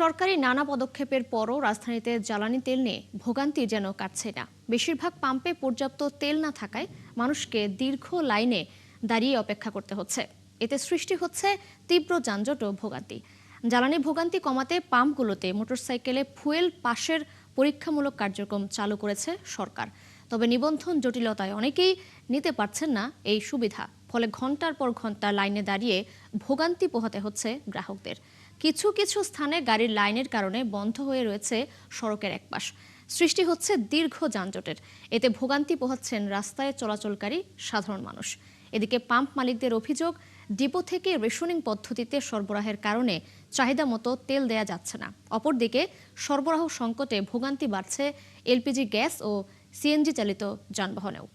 সরকারি নানা পদক্ষেপের পরও রাজধানীতে জ্বালানি তেল নিয়ে ভোগান্তি যেন কাটছে না। বেশিরভাগ পাম্পে পর্যাপ্ত তেল না থাকায় মানুষকে দীর্ঘ লাইনে দাঁড়িয়ে অপেক্ষা করতে হচ্ছে। এতে সৃষ্টি হচ্ছে তীব্র যানজট ও ভোগান্তি। জ্বালানি ভোগান্তি কমাতে পাম্পগুলোতে মোটরসাইকেলে ফুয়েল পাসের পরীক্ষামূলক কার্যক্রম চালু করেছে সরকার। তবে নিবন্ধন জটিলতায় অনেকেই নিতে পারছেন না এই সুবিধা। ফলে ঘন্টার পর ঘন্টা লাইনে দাঁড়িয়ে ভোগান্তি পোহাতে হচ্ছে গ্রাহকদের। কিছু কিছু স্থানে গাড়ির লাইনের কারণে বন্ধ হয়ে রয়েছে সড়কের একপাশ। সৃষ্টি হচ্ছে দীর্ঘ যানজটের। এতে ভোগান্তি পোহাচ্ছেন রাস্তায় চলাচলকারী সাধারণ মানুষ। এদিকে পাম্প মালিকদের অভিযোগ, ডিপো থেকে রেশনিং পদ্ধতিতে সরবরাহের কারণে চাহিদা মতো তেল দেয়া যাচ্ছে না। অপরদিকে সরবরাহ সংকটে ভোগান্তি বাড়ছে এলপিজি গ্যাস ও সিএনজি চালিত যানবাহনেও।